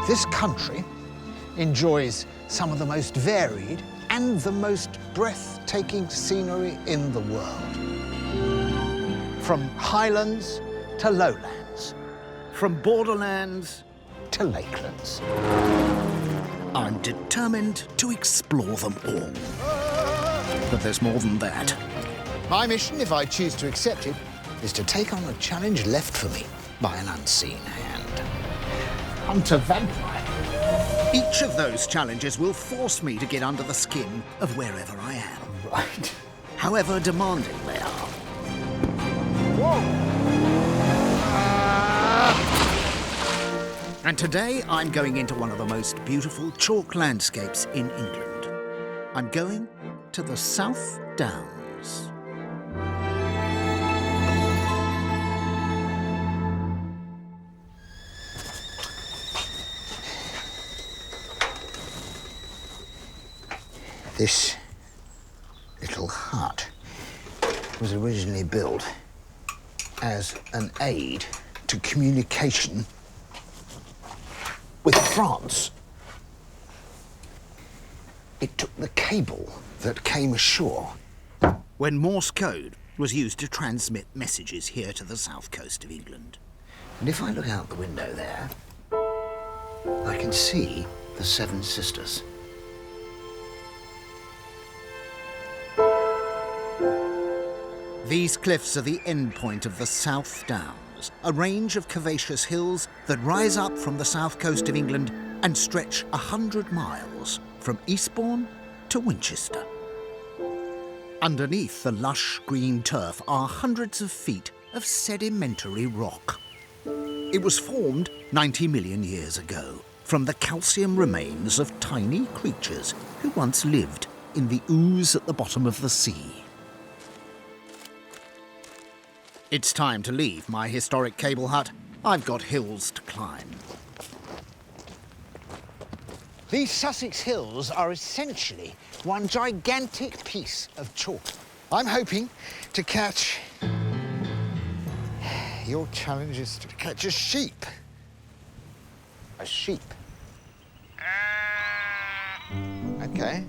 This country enjoys some of the most varied and the most breathtaking scenery in the world. From highlands to lowlands, from borderlands to lakelands. I'm determined to explore them all. But there's more than that. My mission, if I choose to accept it, is to take on a challenge left for me by an unseen hand. Hunt a vampire. Each of those challenges will force me to get under the skin of wherever I am. Right. However demanding they are. Whoa! And today I'm going into one of the most beautiful chalk landscapes in England. I'm going to the South Downs. This little hut was originally built as an aid to communication with France. It took the cable that came ashore when Morse code was used to transmit messages here to the south coast of England. And if I look out the window there, I can see the Seven Sisters. These cliffs are the end point of the South Downs, a range of curvaceous hills that rise up from the south coast of England and stretch 100 miles from Eastbourne to Winchester. Underneath the lush green turf are hundreds of feet of sedimentary rock. It was formed 90 million years ago from the calcium remains of tiny creatures who once lived in the ooze at the bottom of the sea. It's time to leave my historic cable hut. I've got hills to climb. These Sussex hills are essentially one gigantic piece of chalk. I'm hoping to catch... Your challenge is to catch a sheep. A sheep. Okay.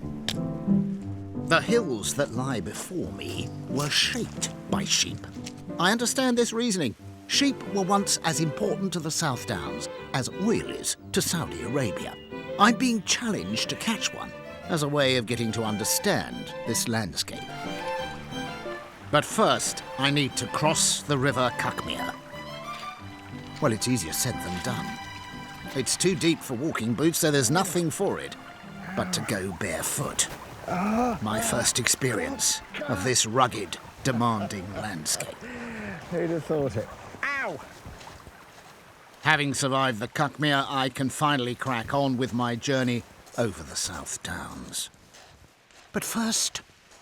The hills that lie before me were shaped by sheep. I understand this reasoning. Sheep were once as important to the South Downs as oil is to Saudi Arabia. I'm being challenged to catch one as a way of getting to understand this landscape. But first, I need to cross the River Cuckmere. Well, it's easier said than done. It's too deep for walking boots, so there's nothing for it but to go barefoot. My first experience of this rugged, demanding landscape. Who'd have thought it? Ow! Having survived the Cuckmere, I can finally crack on with my journey over the South Downs. But first,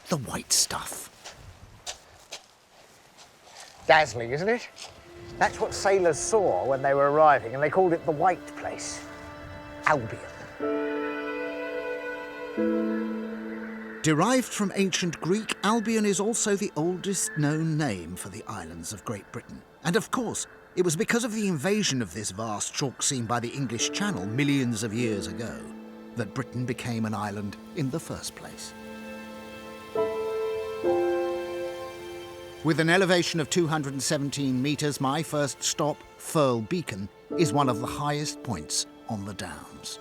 the white stuff. Dazzling, isn't it? That's what sailors saw when they were arriving, and they called it the White Place. Albion. Derived from ancient Greek, Albion is also the oldest known name for the islands of Great Britain. And of course, it was because of the invasion of this vast chalk scene by the English Channel millions of years ago that Britain became an island in the first place. With an elevation of 217 metres, my first stop, Furl Beacon, is one of the highest points on the Downs.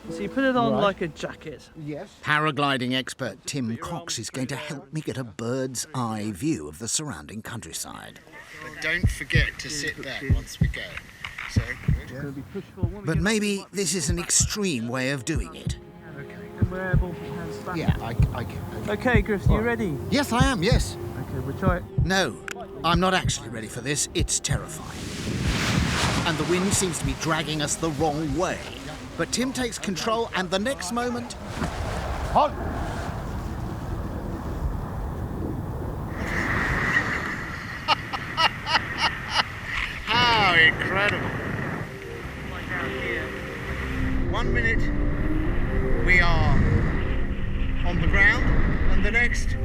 So you put it on like a jacket. Yes. Paragliding expert Tim Cox is going to help me get a bird's eye view of the surrounding countryside. But don't forget to sit back once we go. So, good. But maybe this is an extreme way of doing it. Okay. And we're able to hands back. Yeah, I get it. Okay, Griff, you ready? Yes, I am, yes. Okay, we'll try it. No, I'm not actually ready for this. It's terrifying. And the wind seems to be dragging us the wrong way. But Tim takes control, and the next moment... Halt! How incredible! 1 minute we are on the ground, and the next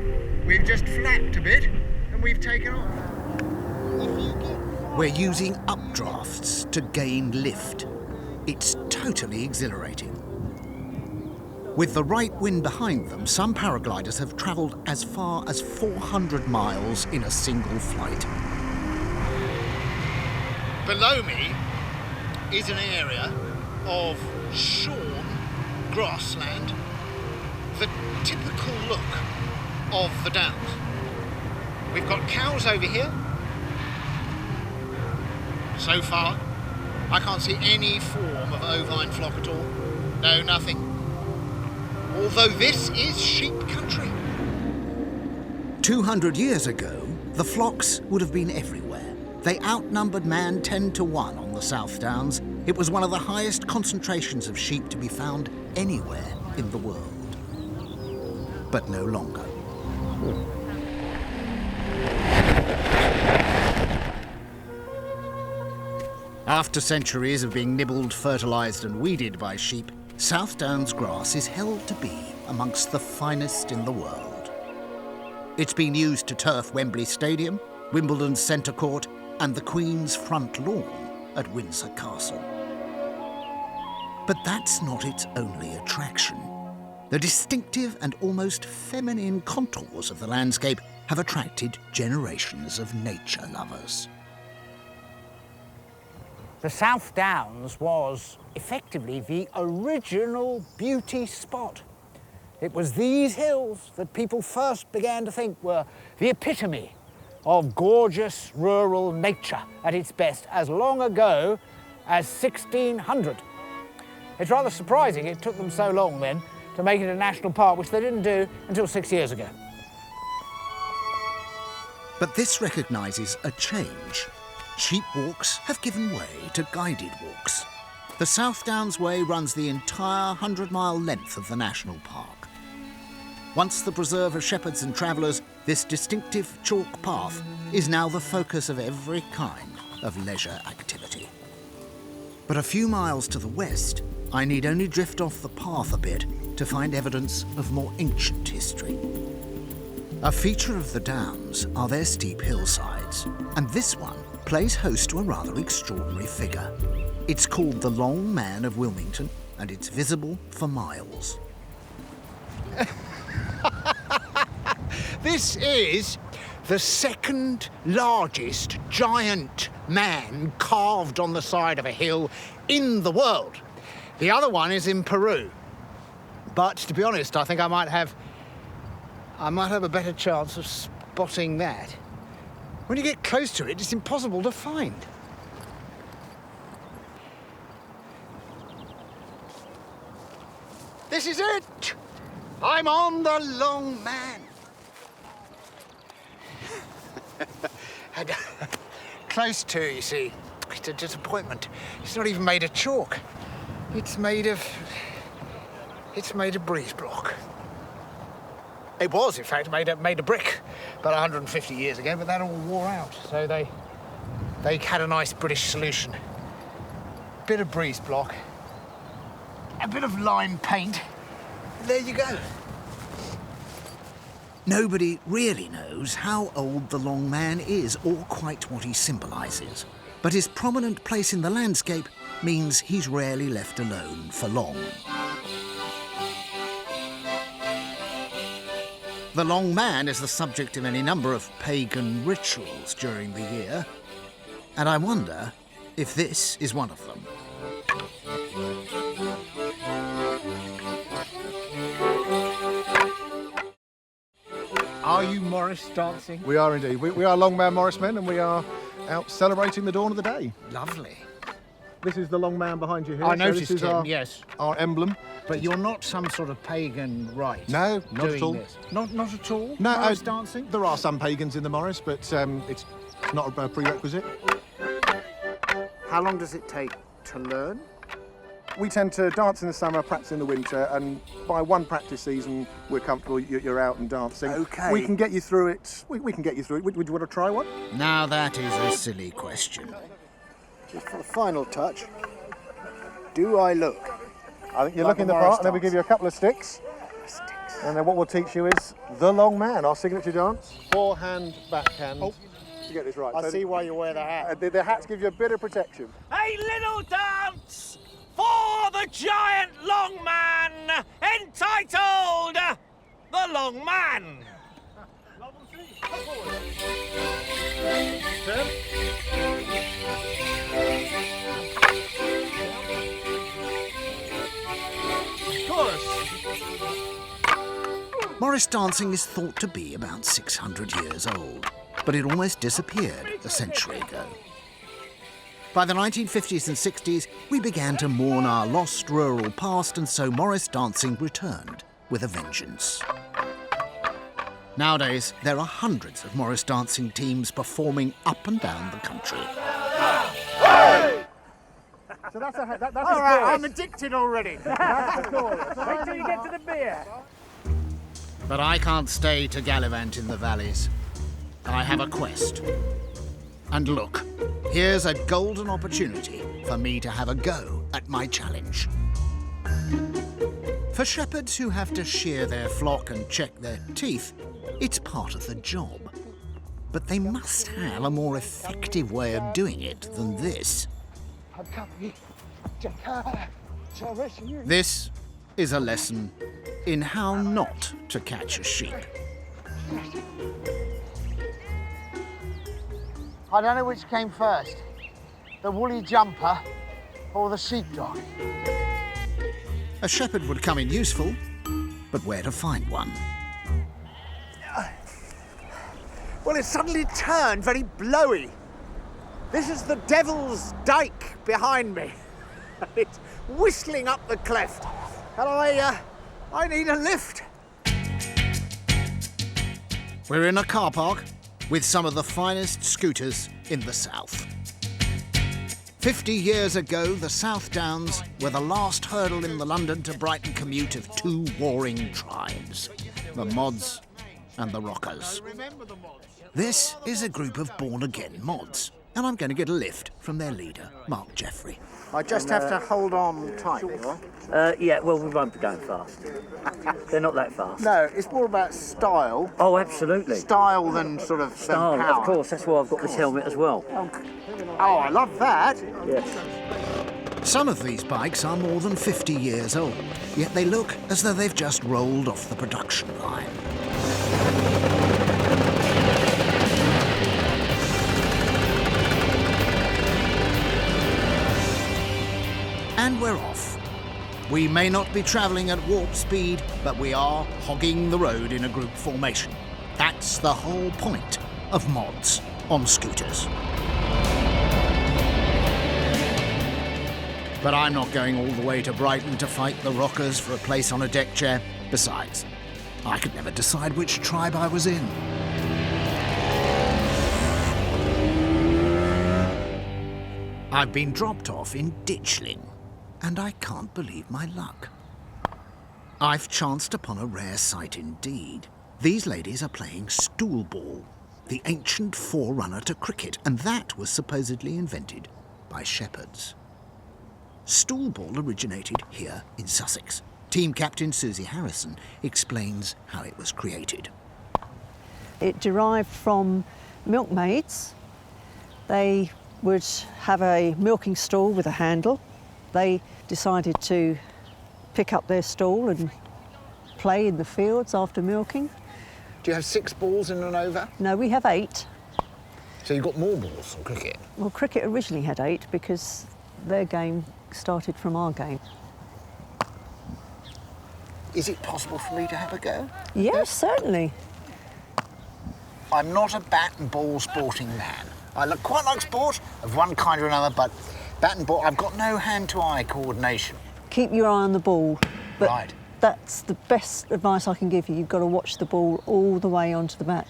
we've just flapped a bit and we've taken off. If you get... We're using updrafts to gain lift. It's totally exhilarating. With the right wind behind them, some paragliders have travelled as far as 400 miles in a single flight. Below me is an area of shorn grassland, the typical look of the Downs. We've got cows over here. So far, I can't see any form of ovine flock at all. No, nothing. Although this is sheep country. 200 years ago, the flocks would have been everywhere. They outnumbered man 10 to 1 on the South Downs. It was one of the highest concentrations of sheep to be found anywhere in the world. But no longer. After centuries of being nibbled, fertilised and weeded by sheep, South Downs grass is held to be amongst the finest in the world. It's been used to turf Wembley Stadium, Wimbledon's Centre Court and the Queen's front lawn at Windsor Castle. But that's not its only attraction. The distinctive and almost feminine contours of the landscape have attracted generations of nature lovers. The South Downs was effectively the original beauty spot. It was these hills that people first began to think were the epitome of gorgeous rural nature at its best, as long ago as 1600. It's rather surprising it took them so long then to make it a national park, which they didn't do until 6 years ago. But this recognises a change. Sheep walks have given way to guided walks. The South Downs Way runs the entire 100-mile length of the national park. Once the preserve of shepherds and travellers, this distinctive chalk path is now the focus of every kind of leisure activity. But a few miles to the west, I need only drift off the path a bit to find evidence of more ancient history. A feature of the Downs are their steep hillsides, and this one plays host to a rather extraordinary figure. It's called the Long Man of Wilmington, and it's visible for miles. This is the second largest giant man carved on the side of a hill in the world. The other one is in Peru. But to be honest, I think I might have a better chance of spotting that. When you get close to it, it's impossible to find. This is it! I'm on the Long Man. And, close to, you see. It's a disappointment. It's not even made of chalk. It's made of breeze block. It was, in fact, made of brick about 150 years ago, but that all wore out. So they had a nice British solution. Bit of breeze block, a bit of lime paint. There you go. Nobody really knows how old the Long Man is or quite what he symbolises. But his prominent place in the landscape means he's rarely left alone for long. The Long Man is the subject of any number of pagan rituals during the year, and I wonder if this is one of them. Are you Morris dancing? We are indeed. We are Long Man Morris men, and we are out celebrating the dawn of the day. Lovely. This is the Long Man behind you here. I so noticed this is him, yes. our emblem. But you're not some sort of pagan rite. No, not doing at all. This. Not at all? No, Morris dancing? There are some pagans in the Morris, but it's not a prerequisite. How long does it take to learn? We tend to dance in the summer, practice in the winter, and by one practice season, we're comfortable. You're out and dancing. Okay. We can get you through it. We can get you through it. Would you want to try one? Now that is a silly question. Just for the final touch, do I look? I think you're Like looking a the Morris part, and then we dance. give you a couple of sticks. And then what we'll teach you is the Long Man, our signature dance. Forehand, backhand. Oh, to get this right. I So see why you wear the hat. the hats give you a bit of protection. A little dance for the giant Long Man, entitled the Long Man. Morris dancing is thought to be about 600 years old, but it almost disappeared a century ago. By the 1950s and 60s, we began to mourn our lost rural past, and so Morris dancing returned with a vengeance. Nowadays, there are hundreds of Morris dancing teams performing up and down the country. So that's a All right, I'm addicted already. That's the chorus. Wait till you get to the beer. But I can't stay to gallivant in the valleys. I have a quest. And look, here's a golden opportunity for me to have a go at my challenge. For shepherds who have to shear their flock and check their teeth, it's part of the job. But they must have a more effective way of doing it than this. This is a lesson in how not to catch a sheep. I don't know which came first, the woolly jumper or the sheepdog. A shepherd would come in useful, but where to find one? Well, it suddenly turned very blowy. This is the devil's Dyke behind me. It's whistling up the cleft, and I need a lift. We're in a car park with some of the finest scooters in the south. 50 years ago, the South Downs were the last hurdle in the London to Brighton commute of two warring tribes, the mods and the rockers. This is a group of born-again mods, and I'm going to get a lift from their leader, Mark Jeffrey. I just have to hold on tight. Yeah, well, we won't be going fast. They're not that fast. No, it's more about style. Oh, absolutely. Style than sort of Style, power. of course. That's why I've got this helmet as well. Oh, I love that. Yes. Some of these bikes are more than 50 years old, yet they look as though they've just rolled off the production line. And we're off. We may not be travelling at warp speed, but we are hogging the road in a group formation. That's the whole point of mods on scooters. But I'm not going all the way to Brighton to fight the rockers for a place on a deck chair. Besides, I could never decide which tribe I was in. I've been dropped off in Ditchling, and I can't believe my luck. I've chanced upon a rare sight indeed. These ladies are playing Stoolball, the ancient forerunner to cricket, and that was supposedly invented by shepherds. Stoolball originated here in Sussex. Team captain Susie Harrison explains how it was created. It derived from milkmaids. They would have a milking stool with a handle. They decided to pick up their stool and play in the fields after milking. Do you have 6 balls in an over? No, we have 8. So you've got more balls than cricket? Well, cricket originally had 8 because their game started from our game. Is it possible for me to have a go? Yes, certainly. I'm not a bat and ball sporting man. I quite like sport of one kind or another, but bat and ball, I've got no hand-to-eye coordination. Keep your eye on the ball. But Right. that's the best advice I can give you. You've got to watch the ball all the way onto the bat.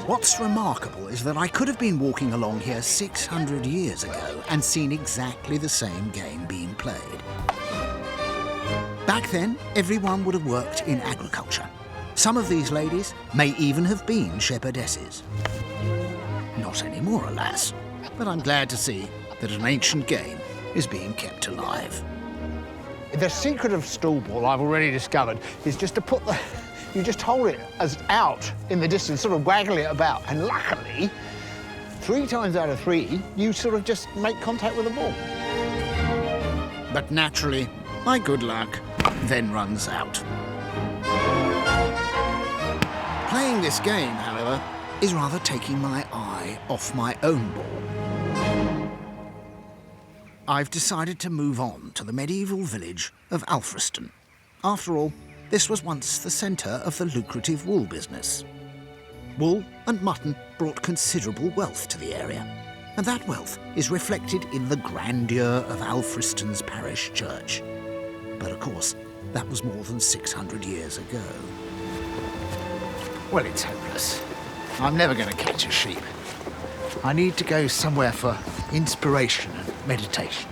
What's remarkable is that I could have been walking along here 600 years ago and seen exactly the same game being played. Back then, everyone would have worked in agriculture. Some of these ladies may even have been shepherdesses. Not anymore, alas, but I'm glad to see that an ancient game is being kept alive. The secret of Stoolball, I've already discovered, is just to put You just hold it as out in the distance, sort of waggle it about, and luckily, 3 times out of 3, you sort of just make contact with the ball. But naturally, my good luck then runs out. Playing this game, however, is rather taking my eye off my own ball. I've decided to move on to the medieval village of Alfriston. After all, this was once the centre of the lucrative wool business. Wool and mutton brought considerable wealth to the area, and that wealth is reflected in the grandeur of Alfriston's parish church. But of course, that was more than 600 years ago. Well, it's hopeless. I'm never going to catch a sheep. I need to go somewhere for inspiration and meditation.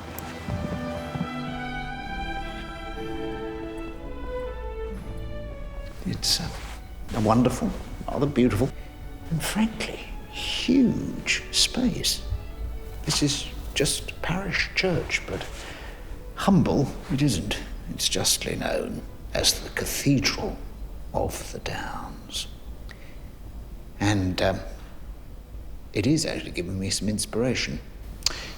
It's a wonderful, rather beautiful, and frankly, huge space. This is just parish church, but humble it isn't. It's justly known as the Cathedral of the Downs. And it is actually giving me some inspiration,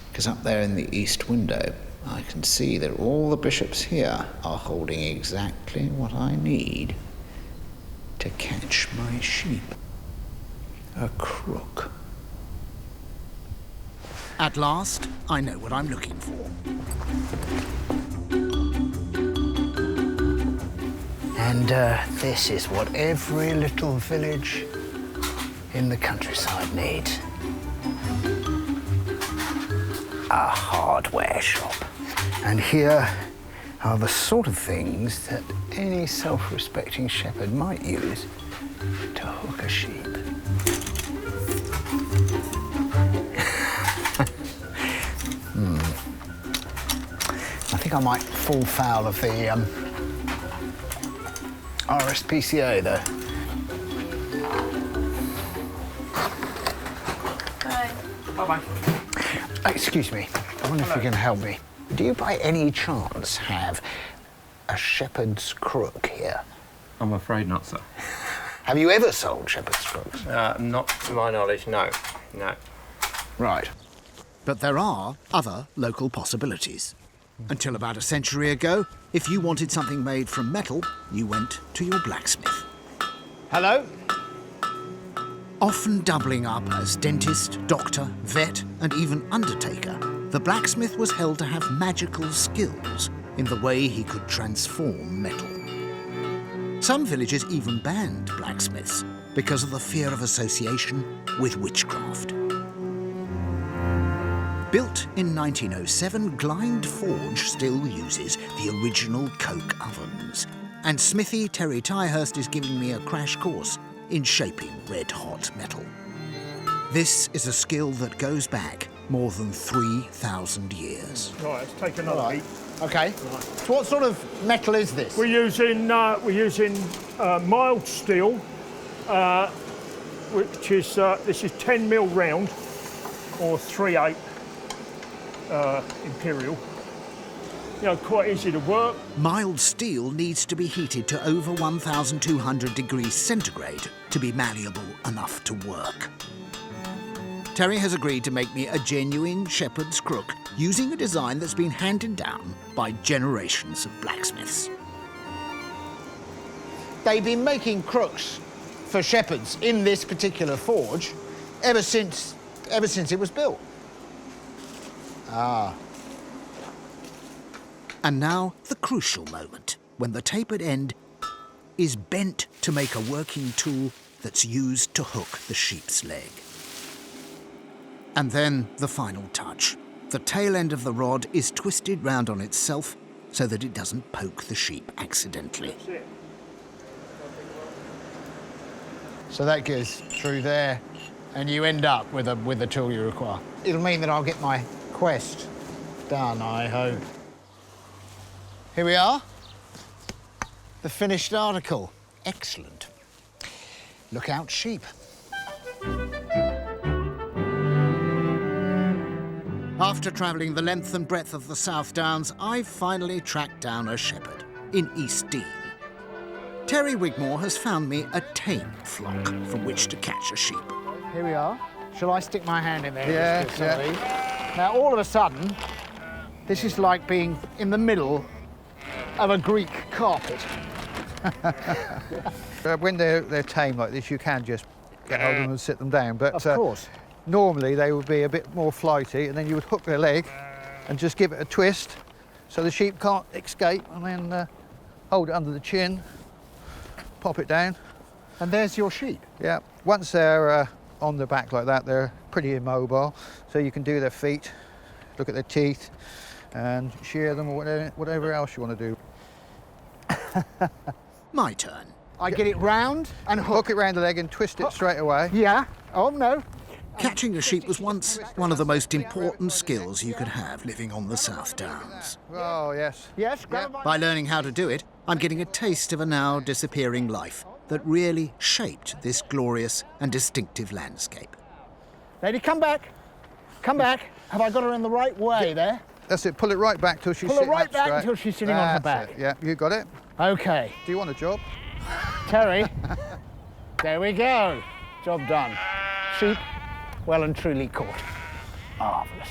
because up there in the east window, I can see that all the bishops here are holding exactly what I need to catch my sheep. A crook. At last, I know what I'm looking for. And this is what every little village in the countryside needs. A hardware shop. And here are the sort of things that any self-respecting shepherd might use to hook a sheep. I think I might fall foul of the RSPCA though. Bye-bye. Excuse me, I wonder if you can help me. Do you by any chance have a shepherd's crook here? I'm afraid not, sir. Have you ever sold shepherd's crooks? Not to my knowledge, no. No. Right. But there are other local possibilities. Until about a century ago, if you wanted something made from metal, you went to your blacksmith. Hello? Often doubling up as dentist, doctor, vet, and even undertaker, the blacksmith was held to have magical skills in the way he could transform metal. Some villages even banned blacksmiths because of the fear of association with witchcraft. Built in 1907, Glynde Forge still uses the original coke ovens, and smithy Terry Tyhurst is giving me a crash course in shaping red-hot metal. This is a skill that goes back more than 3,000 years. Right, let's take another heat. Okay. Right. So what sort of metal is this? We're using mild steel, which is this is 10 mil round, or 3/8 imperial. You know, quite easy to work. Mild steel needs to be heated to over 1,200 degrees centigrade to be malleable enough to work. Terry has agreed to make me a genuine shepherd's crook using a design that's been handed down by generations of blacksmiths. They've been making crooks for shepherds in this particular forge ever since it was built. Ah. And now the crucial moment, when the tapered end is bent to make a working tool that's used to hook the sheep's leg. And then the final touch. The tail end of the rod is twisted round on itself so that it doesn't poke the sheep accidentally. So that goes through there, and you end up with the tool you require. It'll mean that I'll get my quest done, I hope. Here we are. The finished article. Excellent. Look out, sheep. After travelling the length and breadth of the South Downs, I've finally tracked down a shepherd in East Dean. Terry Wigmore has found me a tame flock from which to catch a sheep. Here we are. Shall I stick my hand in there? Yeah, Just get some of these? Now, all of a sudden, this is like being in the middle of a Greek carpet. When they're tame like this, you can just get hold of them and sit them down. But Of course. normally they would be a bit more flighty, and then you would hook their leg and just give it a twist so the sheep can't escape, and then hold it under the chin, pop it down. And there's your sheep. Yeah. Once they're on the back like that, they're pretty immobile, so you can do their feet, look at their teeth, and shear them or whatever else you want to do. My turn. I get it round and Hook it round the leg and twist it straight away. Yeah. Oh, no. Catching a sheep was once one of the most important skills you could have living on the South Downs. Oh, yes. Yes, Yeah. By learning how to do it, I'm getting a taste of a now disappearing life that really shaped this glorious and distinctive landscape. Lady, come back. Come back. Have I got her in the right way there? That's it. Pull it right back till she's Pull her sitting right up back straight. until she's sitting on her That's back. it. Yeah, you got it. OK. Do you want a job? Terry, there we go. Job done. Sheep well and truly caught. Marvellous.